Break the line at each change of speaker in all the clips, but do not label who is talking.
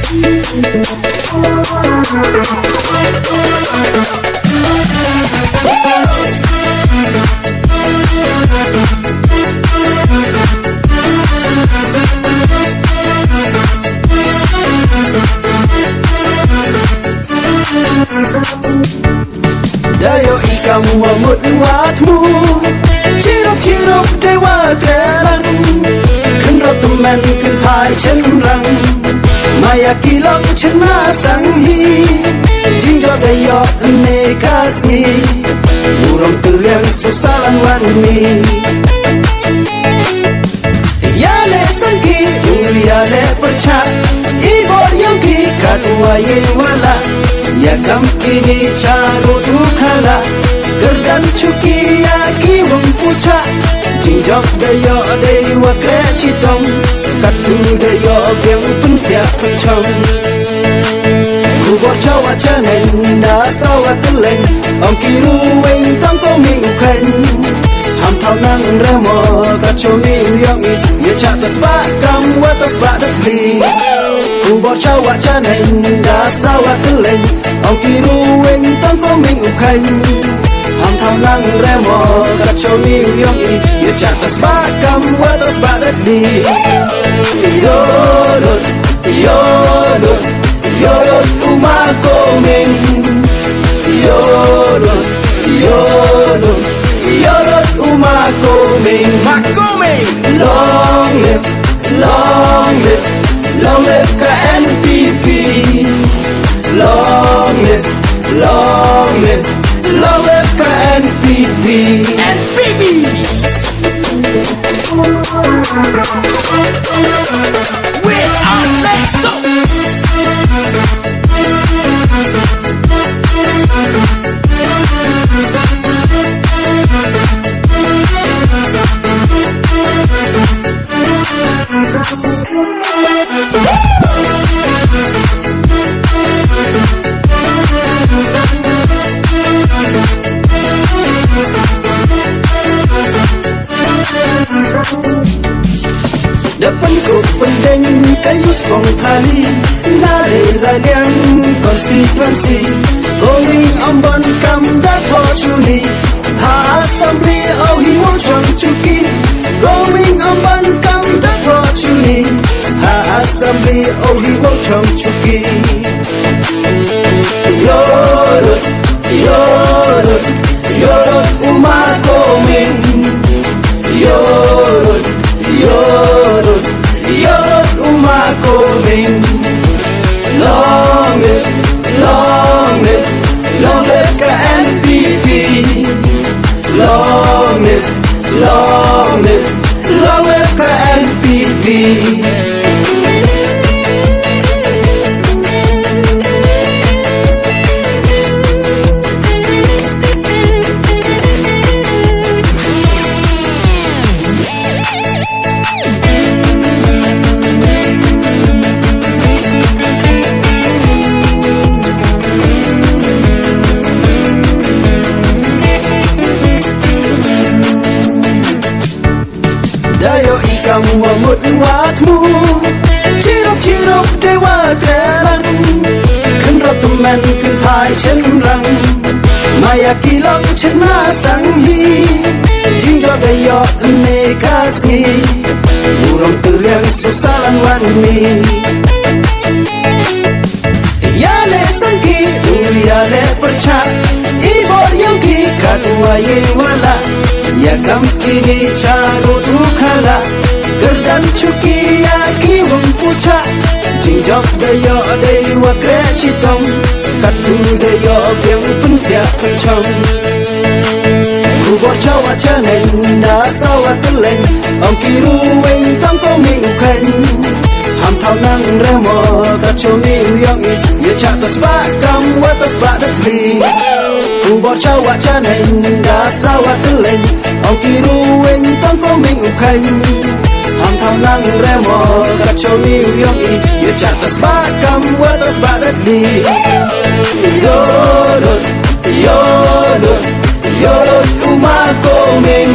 Dayo ikamu mamut watmu Cirup-cirup dewa telan Kenro teman kentai cenrang Maya kilok cena sanghi Jinjo dayo nekasni Burung keliang susalan wanmi Yale sangki yale percak Ibor yongki kadua wala Ya kam kini caro dukala Gerdan cuki yaki wempuca Jingjok dayo dewa krecitong Katu dayo geng pentia pencong Kubor cawa cangen da sawa teleng Om kiru weng tangko mingukhen Ham thao nang remo kacho ni uyongi Ye cak tasbak kam wa tasbak datli Kubor cawa caneng da sawa teleng Om kiru weng tangko mingukhen Ham thao nang remo kacho ni uyongi Ye cak tasbak kam wa tasbak datli Yodot, yodot, yodot umako ming Yodot, yodot, yodot umako ming Long live, long live, long live ka NPP Long live, long live, long live ka NPP
NPP With our legs up
Depan ku pendeng kayu sepong kali Nare raliang konstituensi Going ambon kam dato cuni Ha assembly au himo chuang cuki Going ambon kam dato cuni Ha assembly au himo chuang cuki Yorot, yorot, yorot umako min Yorot, yorot, yorot umako min Long live, long live, long live ka NPP Long live, long live, long live ka NPP Dayo ikamu mamut watmu Cirup-cirup dewa telan Kenro teman kentai cenrang Maya kilok cena sanghi Jinjo dayo nekasni Burung keliang susalan wanmi Yale sangki yale percak Ibor yongki kadua wala Ya kam kini caro dukala Gerdan cuki yaki wempuca Jingjok dayo dewa krecitong Katu dayo geng pentia pencong Kubor cawa caneng da sawa teleng Om kiru weng tangko mingukhen Ham thao nang remo kacho ni uyongi Ye cak tasbak kam wa tasbak datli Kubor cawa caneng da sawa teleng Om kiru weng tangko mingukhen Ham thao nang remo kacho ni uyongi Ye cak tasbak kam wa tasbak datli Yodot, yodot, yodot umako ming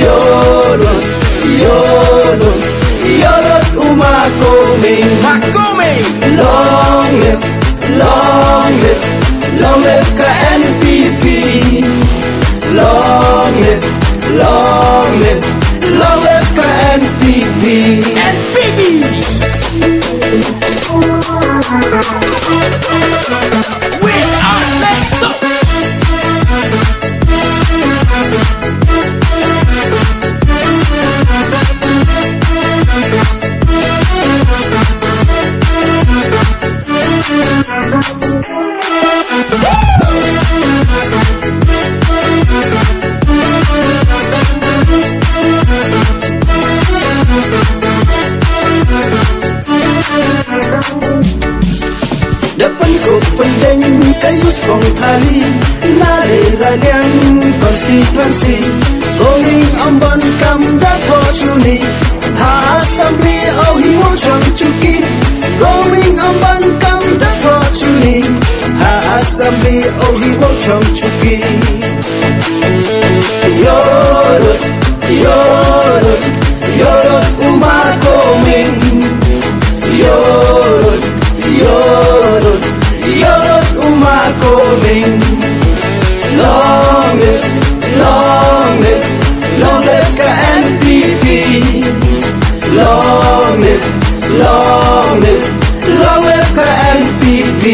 Yodot, yodot, yodot umako ming long live KNPP. Long live, long live, long live KNPP.
NPP. We are Lexo.
Depan ku pendeng kayu sepong kali Nare ralian konstituensi Going ambon kam dapo cuni Ha asambli oh himo chong cuki Going ambon kam dapo cuni Ha asambli oh himo chong cuki Yorut, yorut, yorut umat koming Yorut, yorut, yorut umat koming. Long live, long live, long live KNPP. Long live, long live, long live KNPP.